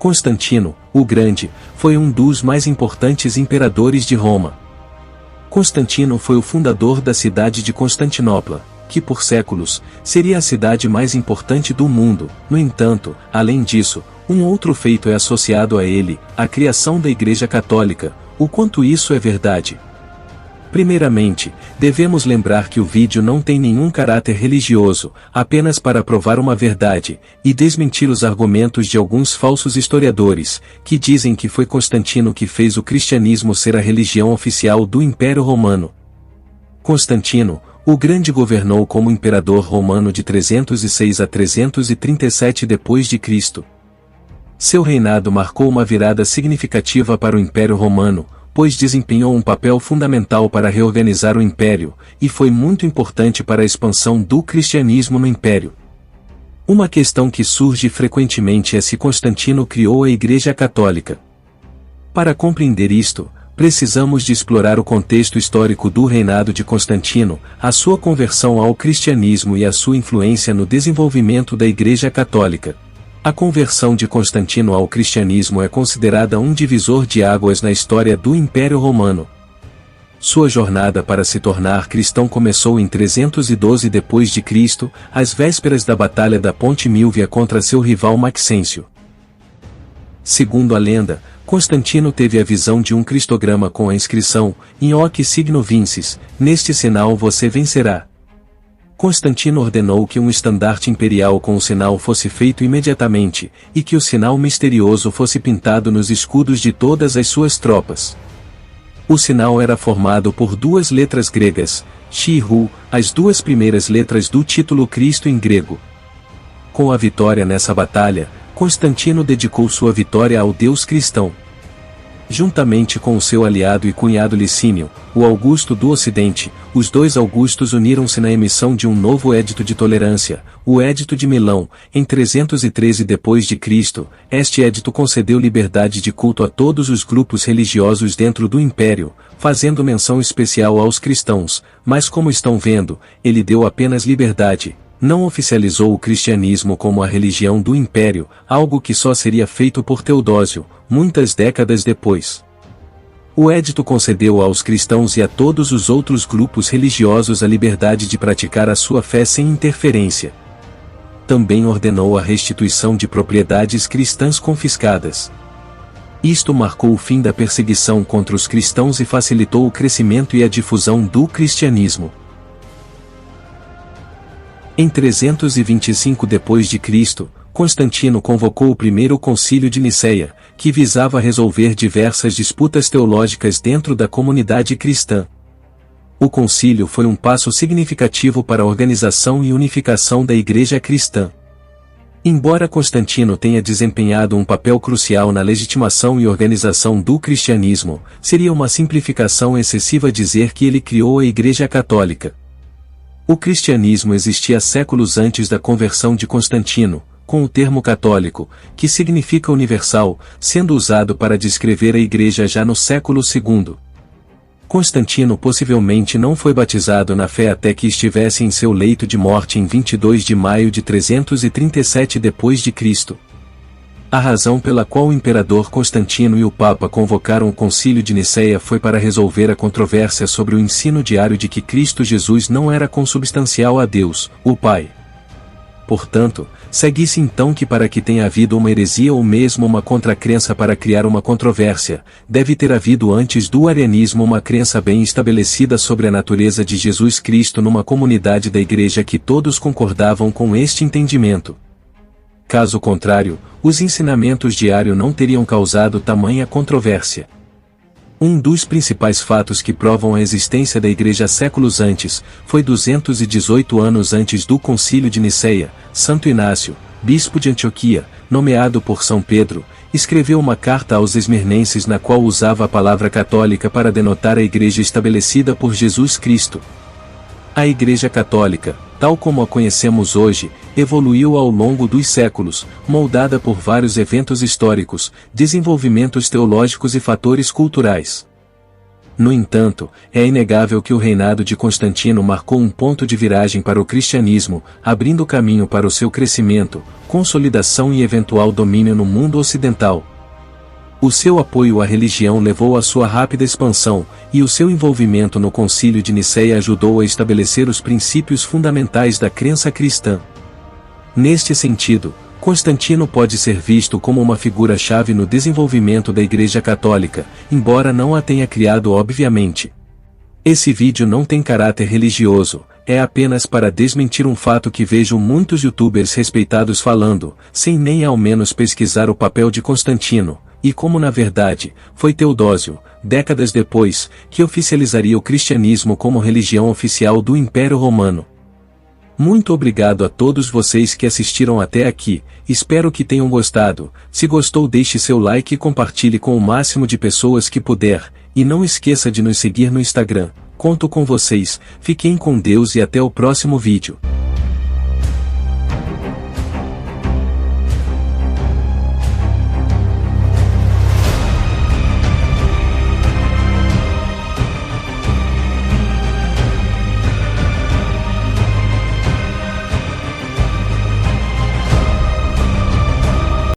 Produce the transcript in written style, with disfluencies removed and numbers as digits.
Constantino, o Grande, foi um dos mais importantes imperadores de Roma. Constantino foi o fundador da cidade de Constantinopla, que por séculos, seria a cidade mais importante do mundo. No entanto, além disso, um outro feito é associado a ele, a criação da Igreja Católica. O quanto isso é verdade? Primeiramente, devemos lembrar que o vídeo não tem nenhum caráter religioso, apenas para provar uma verdade, e desmentir os argumentos de alguns falsos historiadores, que dizem que foi Constantino que fez o cristianismo ser a religião oficial do Império Romano. Constantino, o Grande, governou como imperador romano de 306 a 337 d.C. Seu reinado marcou uma virada significativa para o Império Romano, pois desempenhou um papel fundamental para reorganizar o Império, e foi muito importante para a expansão do cristianismo no Império. Uma questão que surge frequentemente é se Constantino criou a Igreja Católica. Para compreender isto, precisamos de explorar o contexto histórico do reinado de Constantino, a sua conversão ao cristianismo e a sua influência no desenvolvimento da Igreja Católica. A conversão de Constantino ao cristianismo é considerada um divisor de águas na história do Império Romano. Sua jornada para se tornar cristão começou em 312 d.C., às vésperas da Batalha da Ponte Milvia contra seu rival Maxêncio. Segundo a lenda, Constantino teve a visão de um cristograma com a inscrição, in hoc signo vinces, neste sinal você vencerá. Constantino ordenou que um estandarte imperial com o sinal fosse feito imediatamente, e que o sinal misterioso fosse pintado nos escudos de todas as suas tropas. O sinal era formado por duas letras gregas, Chi-Ru, as duas primeiras letras do título Cristo em grego. Com a vitória nessa batalha, Constantino dedicou sua vitória ao Deus cristão. Juntamente com o seu aliado e cunhado Licínio, o Augusto do Ocidente, os dois Augustos uniram-se na emissão de um novo Édito de Tolerância, o Édito de Milão, em 313 d.C. Este édito concedeu liberdade de culto a todos os grupos religiosos dentro do Império, fazendo menção especial aos cristãos, mas como estão vendo, ele deu apenas liberdade. Não oficializou o cristianismo como a religião do Império, algo que só seria feito por Teodósio, muitas décadas depois. O édito concedeu aos cristãos e a todos os outros grupos religiosos a liberdade de praticar a sua fé sem interferência. Também ordenou a restituição de propriedades cristãs confiscadas. Isto marcou o fim da perseguição contra os cristãos e facilitou o crescimento e a difusão do cristianismo. Em 325 d.C., Constantino convocou o primeiro Concílio de Niceia, que visava resolver diversas disputas teológicas dentro da comunidade cristã. O concílio foi um passo significativo para a organização e unificação da Igreja cristã. Embora Constantino tenha desempenhado um papel crucial na legitimação e organização do cristianismo, seria uma simplificação excessiva dizer que ele criou a Igreja Católica. O cristianismo existia séculos antes da conversão de Constantino, com o termo católico, que significa universal, sendo usado para descrever a Igreja já no século II. Constantino possivelmente não foi batizado na fé até que estivesse em seu leito de morte em 22 de maio de 337 d.C. A razão pela qual o imperador Constantino e o Papa convocaram o Concílio de Niceia foi para resolver a controvérsia sobre o ensino diário de que Cristo Jesus não era consubstancial a Deus, o Pai. Portanto, segue-se então que para que tenha havido uma heresia ou mesmo uma contracrença para criar uma controvérsia, deve ter havido antes do arianismo uma crença bem estabelecida sobre a natureza de Jesus Cristo numa comunidade da Igreja que todos concordavam com este entendimento. Caso contrário, os ensinamentos de Ario não teriam causado tamanha controvérsia. Um dos principais fatos que provam a existência da Igreja séculos antes, foi 218 anos antes do Concílio de Niceia, Santo Inácio, bispo de Antioquia, nomeado por São Pedro, escreveu uma carta aos esmirnenses na qual usava a palavra católica para denotar a Igreja estabelecida por Jesus Cristo. A Igreja Católica, tal como a conhecemos hoje, evoluiu ao longo dos séculos, moldada por vários eventos históricos, desenvolvimentos teológicos e fatores culturais. No entanto, é inegável que o reinado de Constantino marcou um ponto de viragem para o cristianismo, abrindo caminho para o seu crescimento, consolidação e eventual domínio no mundo ocidental. O seu apoio à religião levou à sua rápida expansão, e o seu envolvimento no Concílio de Nicéia ajudou a estabelecer os princípios fundamentais da crença cristã. Neste sentido, Constantino pode ser visto como uma figura-chave no desenvolvimento da Igreja Católica, embora não a tenha criado obviamente. Esse vídeo não tem caráter religioso, é apenas para desmentir um fato que vejo muitos youtubers respeitados falando, sem nem ao menos pesquisar o papel de Constantino, e como na verdade, foi Teodósio, décadas depois, que oficializaria o cristianismo como religião oficial do Império Romano. Muito obrigado a todos vocês que assistiram até aqui, espero que tenham gostado. Se gostou, deixe seu like e compartilhe com o máximo de pessoas que puder, e não esqueça de nos seguir no Instagram. Conto com vocês, fiquem com Deus e até o próximo vídeo.